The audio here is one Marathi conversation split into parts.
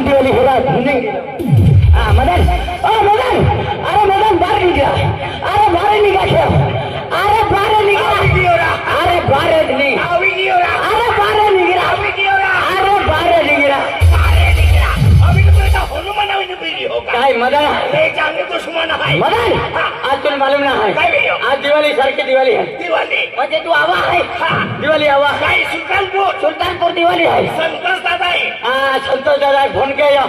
शांति वाली होगा ढूंढेंगे। मदन, ओ मदन, अरे मदन बाहर निकला, अरे बाहर निकला क्या, अरे बाहर निकला, अरे बाहर नहीं, अरे बाहर निकला, अरे बाहर निकला, काय मदन मदन, आज तुम्हें मालूम ना है, आज दिवाली सर की दिवाली है। म्हणजे तू आवा है, दिवाली आवा, सुल्तानपुर दिवाली है। संतोष दादा फोन किया,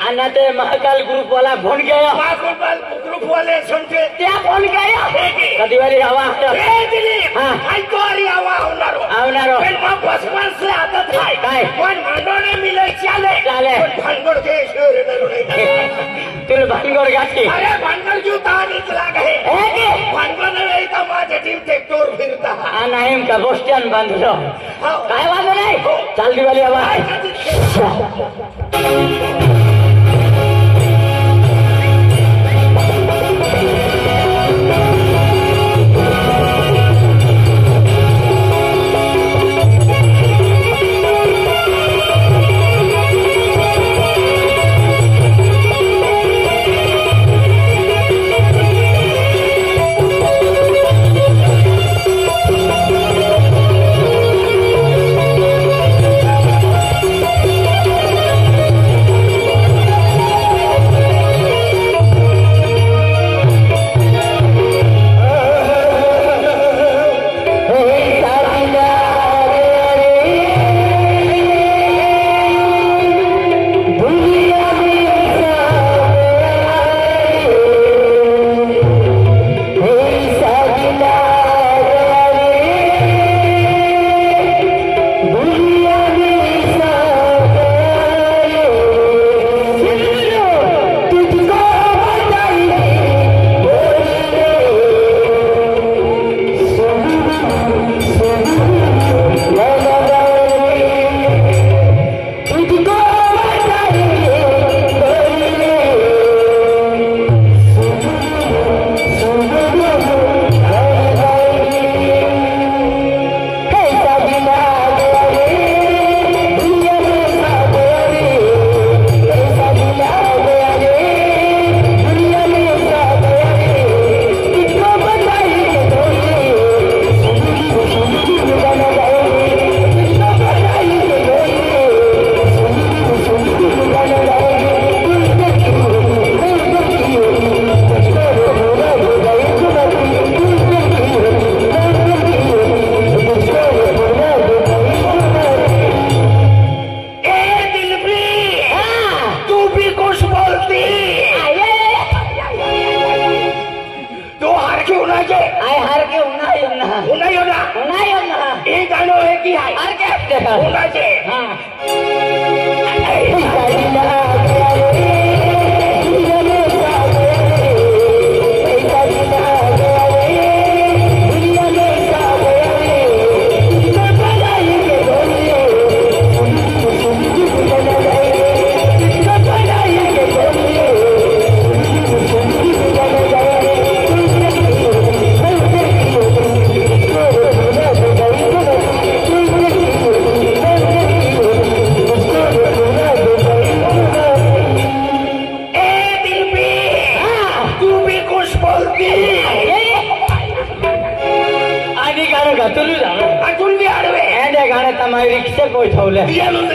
अन्ना ते महाकाल ग्रुप वाला फोन किया, ग्रुप वाले सुनते त्या फोन किया, दिवाली आवा आवनारो आदत है काय पण भांडोळे मिले चाले तुला भानगड घातली, अरे भानगड क्यों निकला गए भानगड नाही का माझ्या टीम ट्रॅक्टर फिरता नाही का बस स्टँड बांधलो काय बांधलं नाही चाल दिवाळी आवाज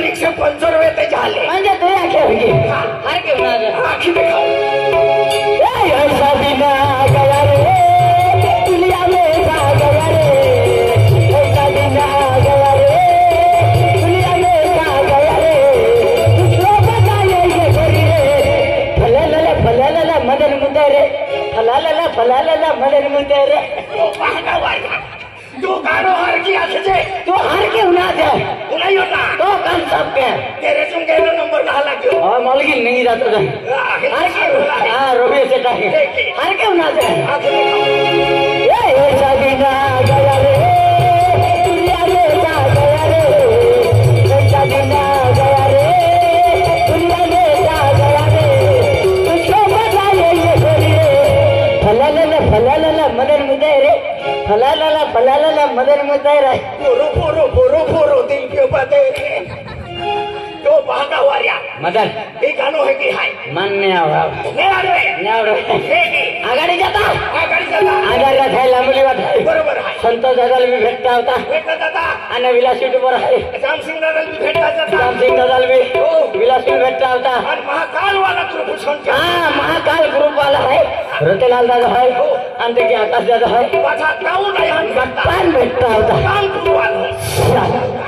रिक्षा पंचर हुए थे झाले म्हणजे ते आखे होगी हर के बना आखी में खाओ ए ऐसा दिन आ गया रे दुनिया में आ गया रे ऐसा दिन आ गया रे दुनिया में आ गया रे दूसरों बताइए ये गोरी रे फलाला मदन मुंदे रे फलाला मदन मुंदे रे ओ भागा भाई तू गानो हर की आखे तू हर के उना दे उना यो ना तो काम सब के तेरे संगे रो नंबर ना लाग्यो हां मालगी नहीं जाता था हर के हां रोबे से काहे हर के उना दे ए ऐसा दिन आ गया रे दुनिया में आ गया रे ऐसा दिन आ गया रे दुनिया में आ गया रे तुझको बताइए ये गोरी रे फलाला मदन मुंदे रे फलाला मदन मुंदे रे पोरो दिल के बाते रे तो भागा मदन हे गाणं है की हाय मान्य आवाज आघाडी जाता आधार काय लांबली वाट बरोबर आहे संतोष दादाला मी भेटता होता आणि विलास युट्यूबर आहे रामसिंग दादाला मी भेटता जाता रामसिंग दादाला मी विलास भेटता होता आणि महाकाल वाला ग्रुप हा महाकाल ग्रुप वाला आहे रतेलाल दादा आहे आणि ते आकाश दादा आहे माझा गाऊन आहे गप्पान भेटता होता कानपूर वाला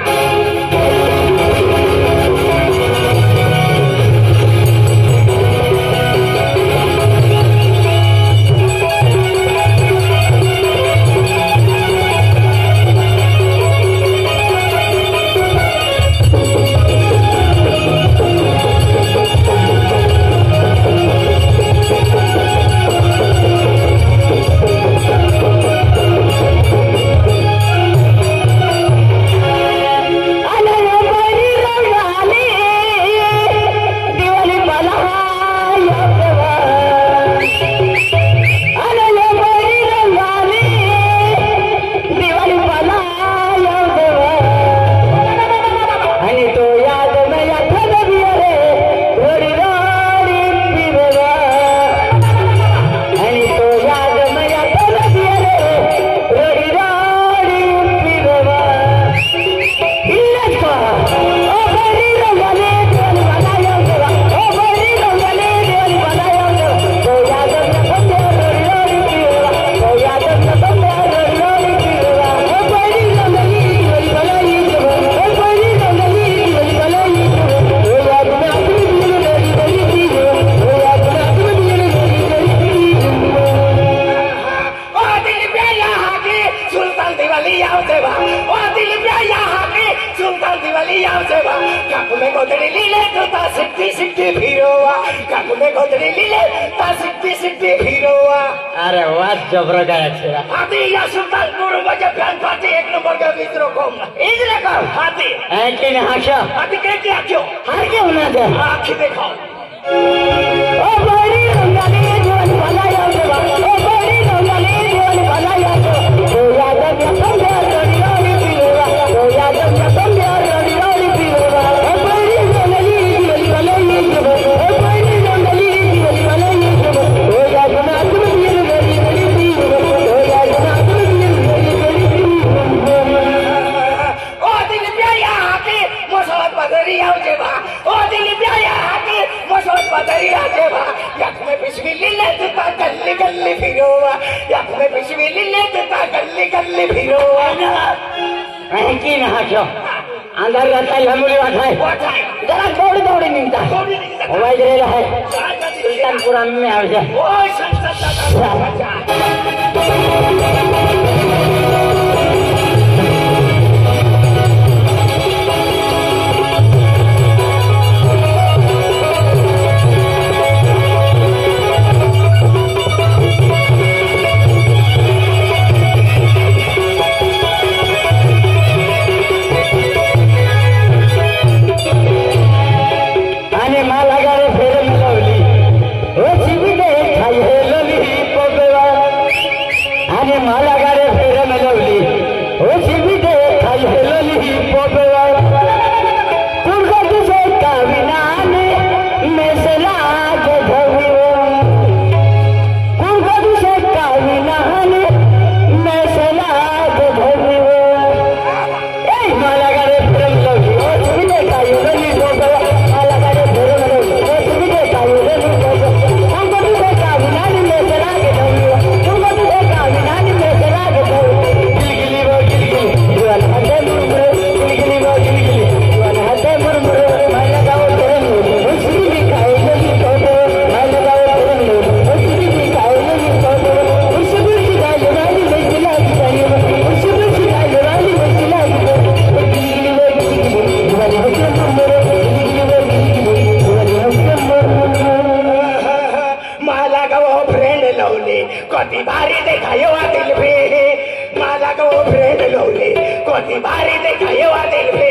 अरे वाह जबरा गाया छे हाथी या सुल्तानपुर बजे फैन पार्टी एक नंबर का मित्रों को इजले का हाथी है कि नहीं हाशा हाथी के क्या क्यों हार के होना दे आंखें दिखाओ ओ बड़ी रंगाली जीवन भला याद ओ बड़ी रंगाली जीवन भला याद ओ याद में समझा रड़ी पीवा ओ याद में समझा रड़ी पीवा ओ बड़ी रंगाली जीवन भला याद ओ बड़ी रंगाली जीवन भला याद ओ याद में गल्ली गल्ली फिरोवा या में पिछवी ले देता गल्ली गल्ली फिरोवा है कि ना हाशो अंदर रहता है हमरी वाठाई जरा दौड़ी दौड़ी निकलता मोबाइल रे है सुल्तानपुर में आ जा ओ संसद कोती भारी देखायो दिल पे माला को फ्रेंड लोले कोती भारी देखायो दिल पे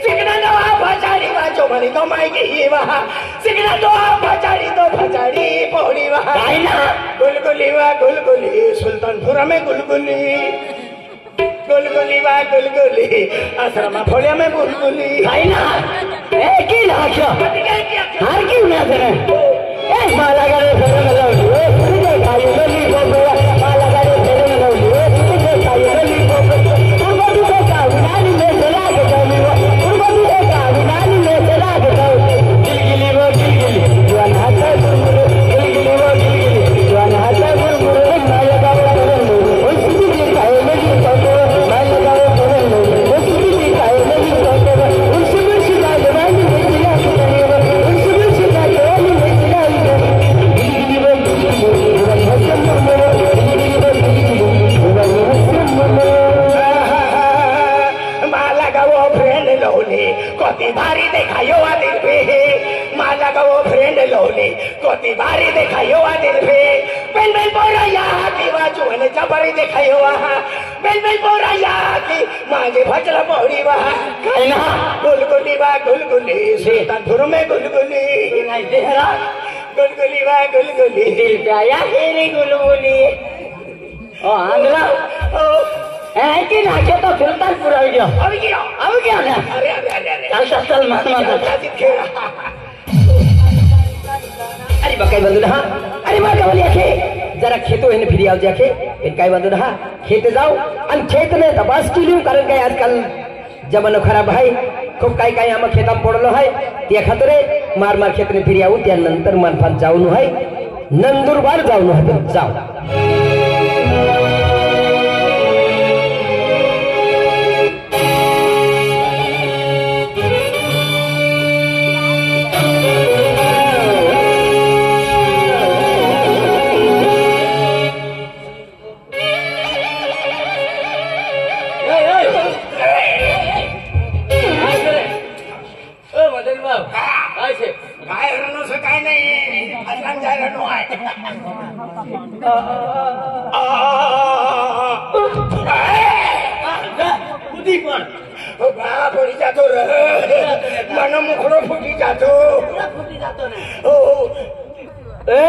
सिगना तो आप भचारी बाजो मनी तो माई की वहाँ सिगना तो आप भचारी तो भचारी पौड़ी वहाँ गुलगुली वा गुलगुली सुल्तानपुर में गुलगुली गुलगुली वा गुलगुली आश्रम फोड़िया में गुलगुली एक ही लाशा असं नाही मला गाडी फिरून लावली तुझे काही गली मला गाडी फिरून लावली तुझे काही गली तुझे काढून मेसे लागत तुझे काढून मेसे लागत गिलगिली व गिलगिली जुवान हात गिलगिली व गिलगिली जुवान हात माझ्या गावाला उलशी काय लगी माझ्या गावाला उलशी काय लगी उलशी उलशी काय माझी मेसी लागत उलशी उलशी काय मेसी लागत गिलगिली व गिलगिली जुवान हात गिलगिली व गिलगिली जुवान हात मला गावो फ्रेंड लवली कोती भारी देखायो दिल पे मला गावो फ्रेंड लवली कोती भारी देखायो दिल पे बेल बेल बोरा या की वाजू ने जबरी देखायो बेल बेल बोरा या की मागे भजला पोरी वा काय ना गुलगुली वा गुलगुली सीता धुर में गुलगुली नाही देहरा गुलगुली वा गुलगुली दिल पे आया हेरी गुलगुली ओ आंगला ऐके नाचे तो सुल्तानपुर आ गया अब क्या ना अरे अरे अरे अरे चल चल चल मान अरे बकाई बंधु रहा अरे माँ का बोली आखे जरा खेतो है फिर आओ जाके इन काय बंधु रहा खेते जाओ अन खेत में तपास की लियो कारण काय आजकल जमानो खराब आहे खूप काय काय आम्हा खेताम पडलो आहे त्या खातरे मार मार खेत में फिर आऊ त्यानंतर मनफात जाऊन आहे नंदुरबार जाऊन आहे जाऊ काय रणोस काय नाही असं जायला नो आहे कुदी पण बा पडी जातो रे मन मुखडो फुटी जातो हो ए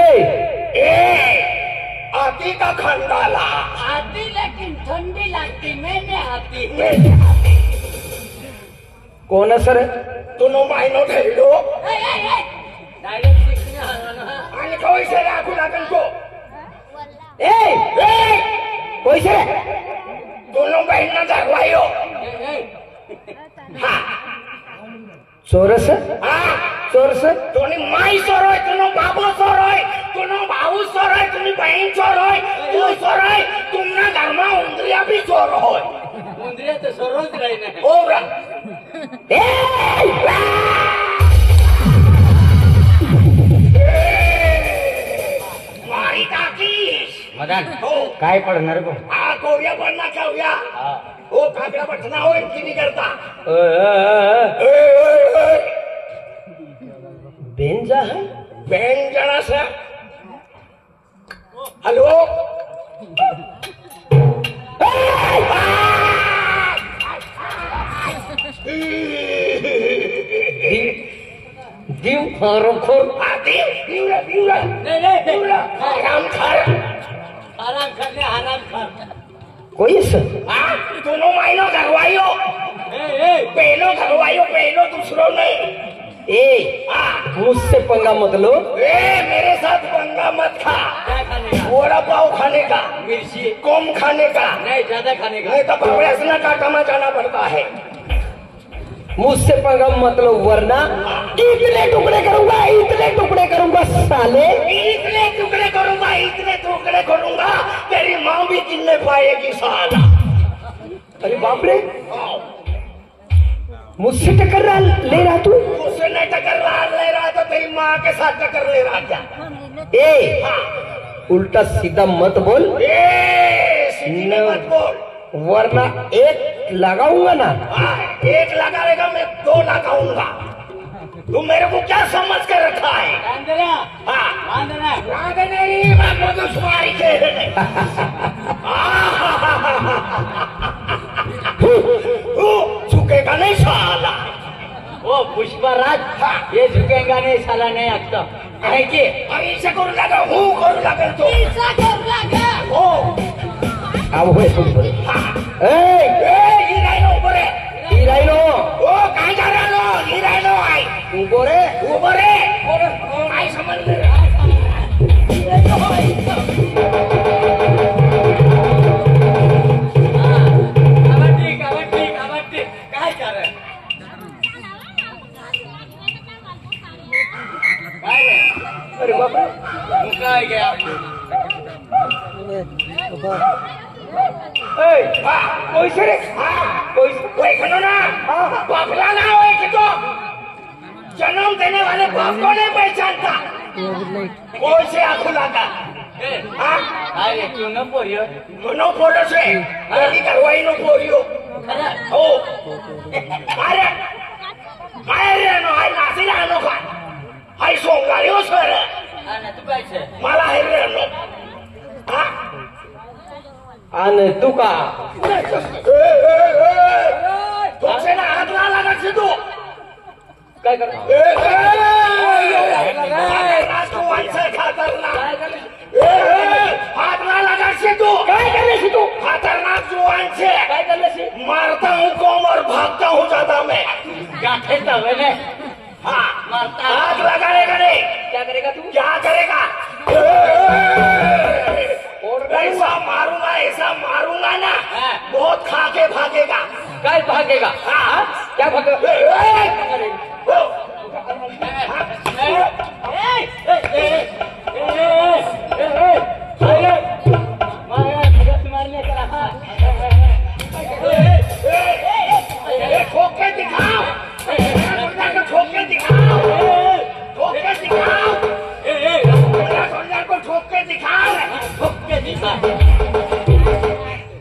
आती का खंडाला आती लेकिन ठंडी लगती मैंने आती कोण सर तुनो मायनो ठेवलो डायरेक्ट सीखने आना ना आणि कोई से राखू लागन को कोई से दोनों बहन जागवायो हा चोरस हा चोरस दोन्ही माई सोरोय तुनो बाबो सोरोय तुनो भाऊ सोरोय तुम्ही बहीण सोरोय तू सोरोय तुमना घरमा उंदरिया भी चोर होय उंदरिया तो सरोज रही ना ओरा मारी काकीस मदान हो काय पडणार गो आ कोव्या पडना खाऊया हो काकडा पटना होय किती करता बेंजा है बहन जणा सा हॅलो दिव खरोखर आती बिवरा नहीं आराम कर आराम करने आराम कर कोई से हाँ दोनों मायनो घरवायो पहलो घरवायो पहलो दूसरों ने ए हाँ मुझसे पंगा मत लो मेरे साथ पंगा मत खा क्या खाने का वड़ा पाव खाने का मिर्ची कम खाने का नहीं ज्यादा खाने का नहीं तो पकड़ना काटा जाना पड़ता है मुझसे पंगा मत लो वरना इतने टुकड़े करूंगा साले इतने टुकड़े करूंगा तेरी माँ भी गिनने पाएगी साला अरे बाप रे मुझसे टक्कर ले रहा तू मुझसे नहीं टक्कर ले रहा तो तेरी माँ के साथ टक्कर ले रहा क्या ए उल्टा सीधा मत बोल सीधे मत बोल वरना एक लगाऊंगा ना एक लगाएगा मैं दो लगाऊंगा तू मेरे को क्या समझ कर रखा है आंधरा हाँ आंधरा नहीं मैं तो सुमारी के झुकेगा नहीं साला वो पुष्पराज ये झुकेगा नहीं साला नहीं आता है की ऐसे करू लगा हूँ करू लगा तो ऐसा कर लगा हो अब होय तुम बोले ये नहीं ऊपर है निरायनो ओ काय झालं निरायनो आहे उभो रे उभं रे काय समजलं काय कर अरे बाबा काय गया पैसे रे पैसे ना बापला ना हो कि तो जन्म देने वाले बाप को नहीं पहचानता कोई से आंखों लगा अरे क्यों न पोरियो नो फोटो से अरे करवाई नो पोरियो ओ अरे अरे नो आई नासी नो का आई सोंगारी हो सर आणि तू काय छे मला हे रे नो आणि तू का तुमसे ना हात ना लगा तू काय कर हाथ ना लगा से तू काय करले तू खतरनाक जुआन से काय करले मारता हूँ कोमर भागता हूँ ज्यादा मैं गाठे तवे ने हाँ मारता हाथ लगाएगा नहीं क्या करेगा तू क्या करेगा ऐसा मारूंगा ना बहुत खा के भागेगा काय भागेगा हाँ क्या भागेगा मारने का ठोक के दिखाओ ठोक के दिखाओ ठोक के दिखाओ को ठोक के दिखाओ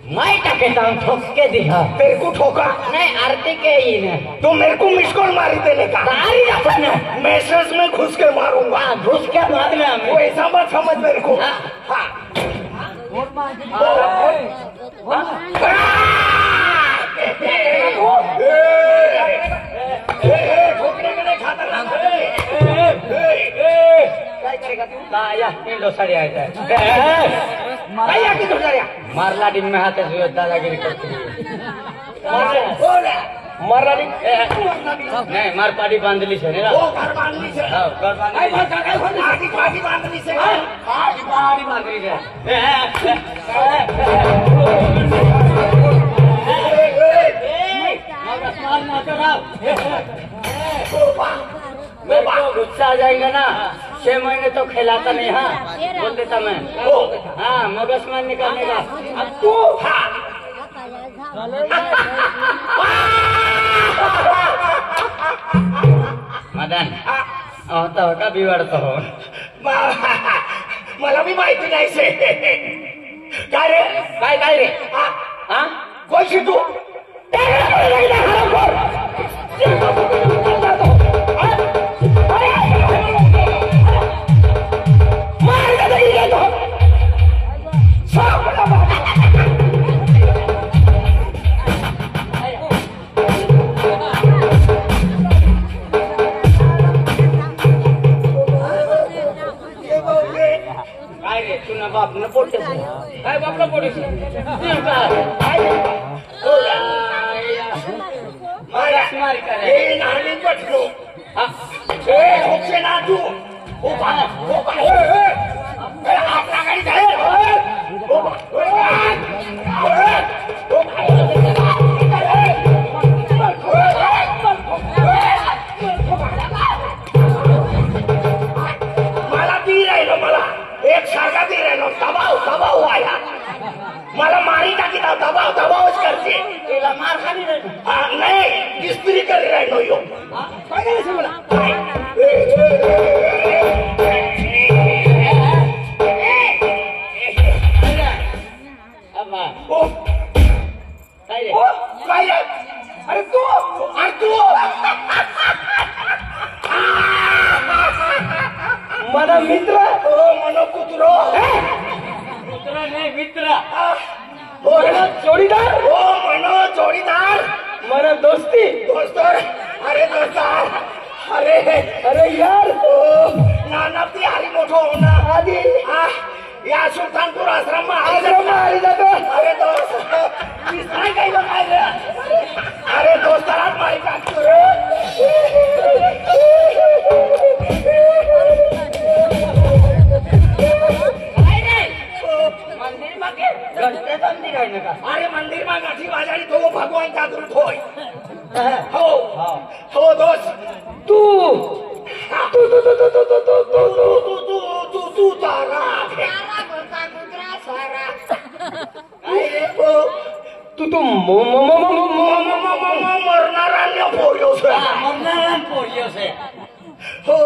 मैं टाकेता हूँ ठोक के दिखा तेरे को ठोका नहीं आरती के ही ने तो मेरे को मिस कॉल मारी देने का सारी अपने मैसेज में घुस के मारूंगा घुस के मारने हमें वो ऐसा मत समझ मेरे को हाँ। हाँ ठोकने के नहीं खाता काय करेगा तू काया इन लोसाड़ी आए थे भैया की तो जरिया मारला दिन में हाथ से दादागिरी करती है मरला नहीं नहीं मार पाड़ी बांधली से ना वो घर बांधनी से हाँ घर बांधली आधी पाटी बांधनी से पाड़ी बांधली से मारना तो ना मेरे को गुस्सा आ जाएगा ना 6 महीने तो खिलाता नहीं हाँ बोल देता मैं हाँ मगजमान निकालने का अब तू मदन होता होता बिवाडतो हो मला भी माहिती नाही से काय रे काय रे हा कोण तू काय रे तुला बाप न पोटे काय बाप न पोटे मारी करे नानी पटलो ना तू आपला गाडी झाले मला ती राहिलो मला एक सारखा ती राहिलो दबाव आया मला मारी टाकी दबावच करते तिला मार खाली रे नाही इस्त्री करी राहिलो यो काय करायचं मला काय रे अरे तू माझा मित्र मनो कुत्रो मित्र नाही मित्र जोडीदार मनो जोडीदार मला दोस्ती दोस्त अरे दोस्तार अरे अरे यार नाना ती हारी मोठो होना आधी या सुलतानपूर आश्रम आश्रम आली जातो अरे दोस्त काय काय रे अरे दोस्ताला माई टाकतो रे मंदिर मागे घंटे मंदिर आहे ना का अरे मंदिर मा गाठी बाजारी तो भगवान जागृत होय हो हो दोस्त तू तू तू तू तू तू तू तू तू तू तू तू तू तारा काय रे तू तू मरणारा पोलिओ मरणार पोलिओ से हो